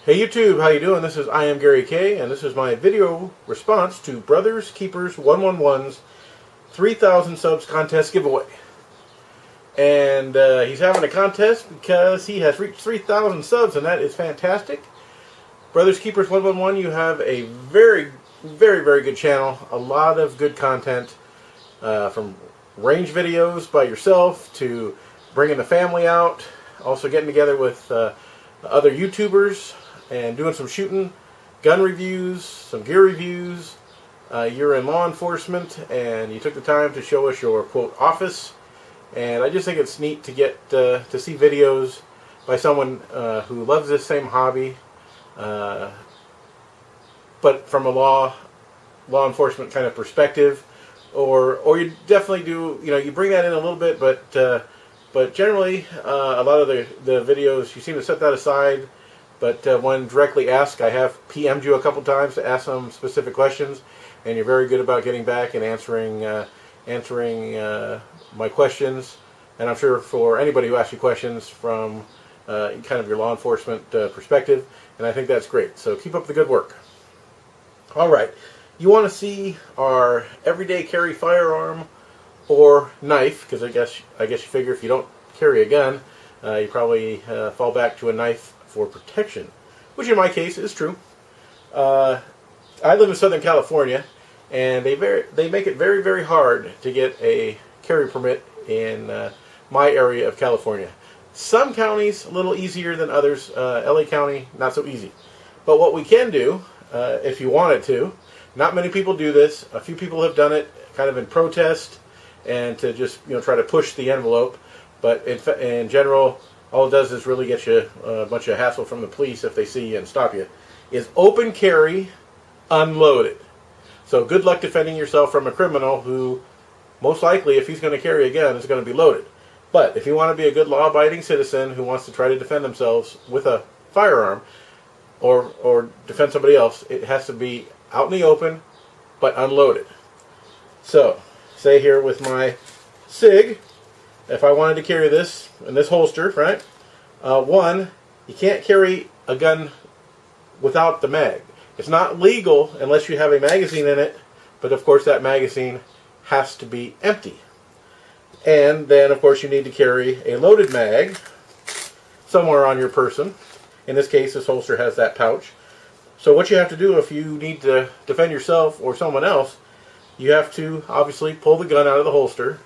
Hey YouTube, how you doing? This is imgaryk, and this is my video response to Brotherskeepers111's 3,000 subs contest giveaway. And he's having a contest because he has reached 3,000 subs, and that is fantastic. Brotherskeepers111, you have a very good channel. A lot of good content, from range videos by yourself to bringing the family out, also getting together with other YouTubers and doing some shooting, gun reviews, some gear reviews. You're in law enforcement, and you took the time to show us your, quote, office. And I just think it's neat to get to see videos by someone who loves this same hobby, but from a law enforcement kind of perspective. Or you definitely do, you bring that in a little bit, but generally a lot of the videos, you seem to set that aside. But when directly asked, I have PM'd you a couple times to ask some specific questions, and you're very good about getting back and answering my questions. And I'm sure for anybody who asks you questions from kind of your law enforcement perspective, and I think that's great. So keep up the good work. All right, you want to see our everyday carry firearm or knife, because I guess you figure if you don't carry a gun, you probably fall back to a knife for protection, which in my case is true. I live in Southern California, and they make it very hard to get a carry permit in my area of California. Some counties a little easier than others. LA County, not so easy. But what we can do, if you wanted to, not many people do this. A few people have done it kind of in protest and to just try to push the envelope. But in general, all it does is really get you a bunch of hassle from the police if they see you and stop you, is open carry unloaded. So good luck defending yourself from a criminal who, most likely, if he's going to carry a gun, is going to be loaded. But if you want to be a good law-abiding citizen who wants to try to defend themselves with a firearm or defend somebody else, it has to be out in the open, but unloaded. So, say here with my SIG, if I wanted to carry this in this holster, right? One, you can't carry a gun without the mag. It's not legal unless you have a magazine in it, but of course that magazine has to be empty. And then of course you need to carry a loaded mag somewhere on your person. In this case, this holster has that pouch. So what you have to do if you need to defend yourself or someone else, you have to obviously pull the gun out of the holster.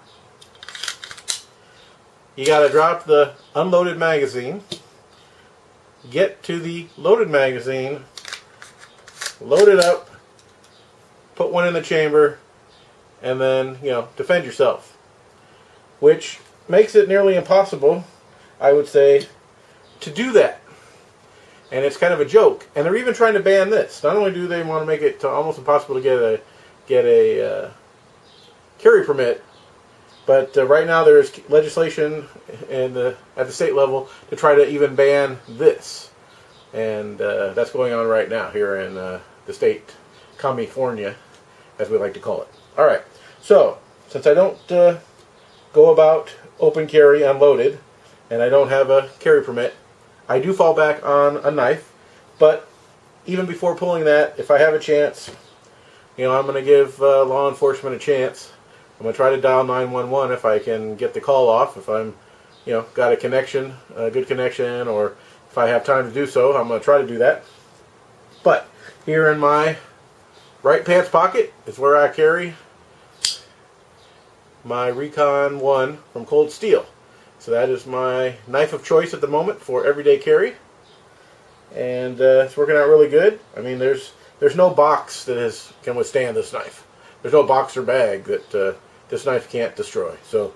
You got to drop the unloaded magazine, get to the loaded magazine, load it up, put one in the chamber, and then, defend yourself. Which makes it nearly impossible, I would say, to do that. And it's kind of a joke. And they're even trying to ban this. Not only do they want to make it almost impossible to get a carry permit, but right now there is legislation at the state level to try to even ban this. And that's going on right now here in the state, California, as we like to call it. All right. So, since I don't go about open carry unloaded, and I don't have a carry permit, I do fall back on a knife. But even before pulling that, if I have a chance, I'm going to give law enforcement a chance. I'm going to try to dial 911 if I can get the call off, if I'm, got a connection, a good connection, or if I have time to do so, I'm going to try to do that. But here in my right pants pocket is where I carry my Recon 1 from Cold Steel. So that is my knife of choice at the moment for everyday carry. And it's working out really good. I mean, there's no box that can withstand this knife. There's no box or bag that this knife can't destroy. So,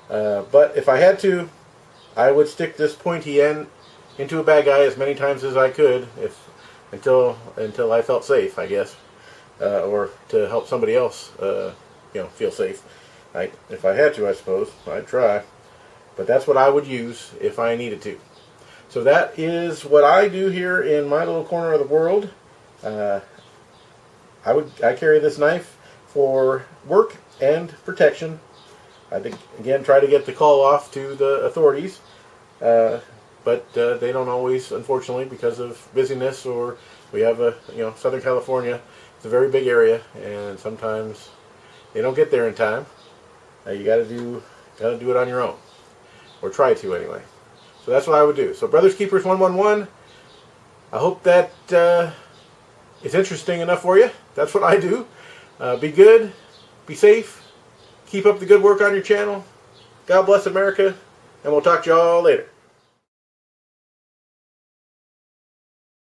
but if I had to, I would stick this pointy end into a bad guy as many times as I could, until I felt safe, I guess, or to help somebody else, feel safe. If I had to, I suppose I'd try. But that's what I would use if I needed to. So that is what I do here in my little corner of the world. I carry this knife for work and protection. I think, again, try to get the call off to the authorities. but they don't always, unfortunately, because of busyness, or we have Southern California. It's a very big area, and sometimes they don't get there in time. You got to do it on your own, or try to anyway. So that's what I would do. So Brotherskeepers111, I hope that it's interesting enough for you. That's what I do. Be good, be safe, keep up the good work on your channel. God bless America, and we'll talk to you all later.